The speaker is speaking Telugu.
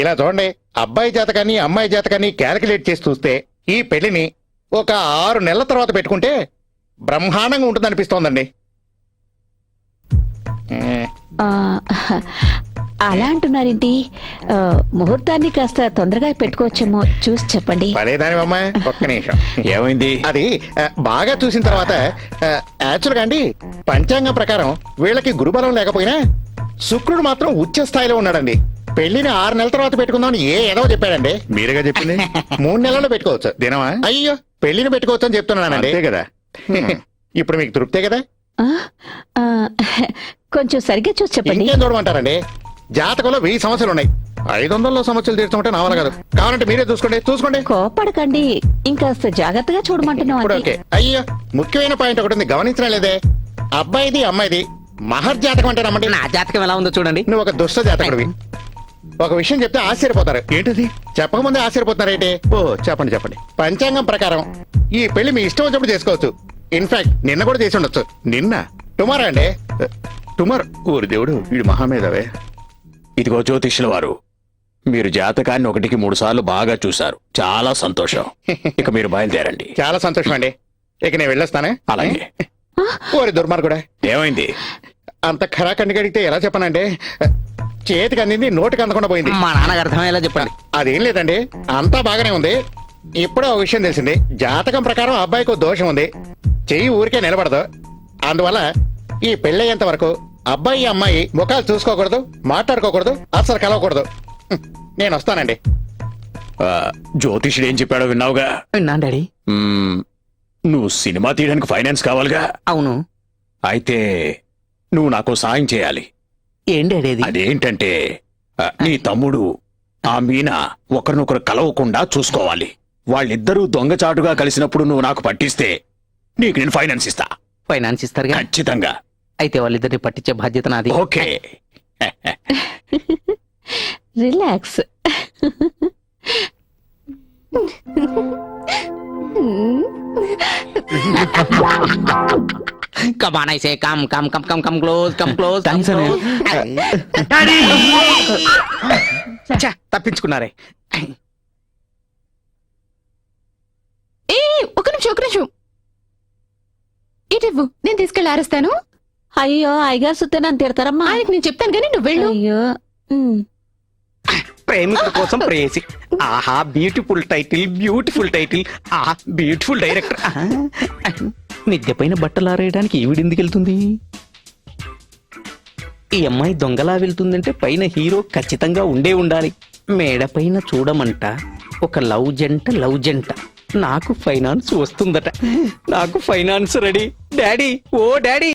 ఇలా చూడండి, అబ్బాయి జాతకాన్ని అమ్మాయి జాతకాన్ని క్యాలిక్యులేట్ చేసి చూస్తే ఈ పెళ్లిని ఒక 6 నెలల తర్వాత పెట్టుకుంటే బ్రహ్మాండంగా ఉంటుందనిపిస్తోందండి. ఆ, అలా అంటున్నారేంటి? ముహూర్తాన్ని కాస్త తొందరగా పెట్టుకోవచ్చేమో చూసి చెప్పండి. పదేదానివమ్మా, ఒక్క నిమిషం. ఏమైంది? అది బాగా చూసిన తర్వాత యాక్చువల్గా అండి, పంచాంగం ప్రకారం వీళ్ళకి గురుబలం లేకపోయినా శుక్రుడు మాత్రం ఉచ్చ స్థాయిలో ఉన్నాడండి. పెళ్లిని 6 నెలల తర్వాత పెట్టుకుందామని ఏదో చెప్పాడండి. మీరుగా చెప్పింది. 3 నెలల్లో పెట్టుకోవచ్చు. దినమా? అయ్యో, పెళ్లిని పెట్టుకోవచ్చు అని చెప్తున్నానండి. అంతే కదా. ఇప్పుడు మీకు తృప్తే కదా? ఆ, ఆ, కొంచెం సరిగ్గా చూసి చెప్పండి. ఇంకేం చూడమంటారండి? జాతకంలో 1000 సమస్యలు ఉన్నాయి. 500 సమస్యలు తీర్చమంటే నా వల్ల కాదు. కావాలంటే మీరే చూసుకోండి. కోపడకండి, ఇంకాస్త జాగ్రత్తగా చూడమంటున్నాం ఇప్పుడు అంతే. ఓకే. అయ్యో, ముఖ్యమైన పాయింట్ ఒకటి ఉంది, గమనించడం లేదే. అబ్బాయిది అమ్మాయిది మహర్జాతకం అంటే నమ్మండి. నా జాతకం ఎలా ఉందో చూడండి. నువ్వు ఒక దుష్ట జాతకుడివి. ఒక విషయం చెప్తే ఆశ్చర్యపోతారు. ఏంటది? చెప్పకముందే ఆశ్చర్యపోతున్నారేంటి? ఓ చెప్పండి. పంచాంగం ప్రకారం ఈ పెళ్లి మీ ఇష్టం వచ్చినప్పుడు చేసుకోవచ్చు. ఇన్ఫాక్ట్ నిన్న కూడా చేసి ఉండొచ్చు. నిన్న టుమారో అండి. టుమారో. ఊరి దేవుడు, వీడు మహామేధవే. ఇదిగో జ్యోతిష్యుల వారు, మీరు జాతకాన్ని 1కి 3 సార్లు బాగా చూశారు. చాలా సంతోషం. ఇక మీరు బయలుదేరండి. చాలా సంతోషం అండి. ఇక నేను వెళ్ళొస్తానే. అలాగే. ఓరి దుర్మార్గుడా, ఏమైంది? అంత ఖరాఖండిగా అడిగితే ఎలా చెప్పనండి? చేతికి అందింది నోటికి అందకుండా పోయింది. మా నాన్నగారు అర్థమయ్యేలా చెప్పండి. అదేం లేదండి, అంతా బాగానే ఉంది. ఇప్పుడే ఒక విషయం తెలిసింది. జాతకం ప్రకారం అబ్బాయికి ఓ దోషం ఉంది. చెయ్యి ఊరికే నిలబడదు. అందువల్ల ఈ పెళ్ళయ్యేంత వరకు అబ్బాయి అమ్మాయి ముఖాలు చూసుకోకూడదు, మాట్లాడుకోకూడదు, అసలు కలవకూడదు. నేను వస్తానండి. జ్యోతిష్యుడు ఏం చెప్పాడో విన్నావుగా? విన్నాను డాడీ. నువ్వు సినిమా తీయడానికి ఫైనాన్స్ కావాలిగా? అవును. అయితే నువ్వు నాకు సాయం చేయాలి. ఏం డాడీ అది? అదేంటంటే నీ తమ్ముడు ఆ మీనా ఒకరినొకరు కలవకుండా చూసుకోవాలి. వాళ్ళిద్దరూ దొంగచాటుగా కలిసినప్పుడు నువ్వు నాకు పట్టిస్తే నీకు నేను ఫైనాన్స్ ఇస్తా. ఫైనాన్స్ ఇస్తారుగా? ఖచ్చితంగా. అయితే వాళ్ళిద్దరిని పట్టించే బాధ్యత నాది. Okay. Relax. Come on, I say, come close. Thanks, తప్పించుకున్నారే. ఒక నిమిషం ఇటు నేను తీసుకెళ్ళి ఆరేస్తాను. అయ్యో, అయ్యగారు సుత్తే నన్ను తిడతారమ్మా. ఆయనకి నేను చెప్తాను కానీ నువ్వు వెళ్ళు. అయ్యో. ప్రేమికుల కోసం ప్రేయసి. ఆహా, బ్యూటిఫుల్ టైటిల్. ఆహా, బ్యూటిఫుల్ డైరెక్టర్. మిద్దె పైన బట్టలు ఆరేయడానికి ఈవిడెందుకు వెళ్తుంది? ఈ అమ్మాయి దొంగలా వెళ్తుందంటే పైన హీరో ఖచ్చితంగా ఉండాలి. మేడ పైన చూడమంట ఒక లవ్ జంట. నాకు ఫైనాన్స్ వస్తుందట. నాకు ఫైనాన్స్ రెడీ. డాడీ, ఓ డాడీ.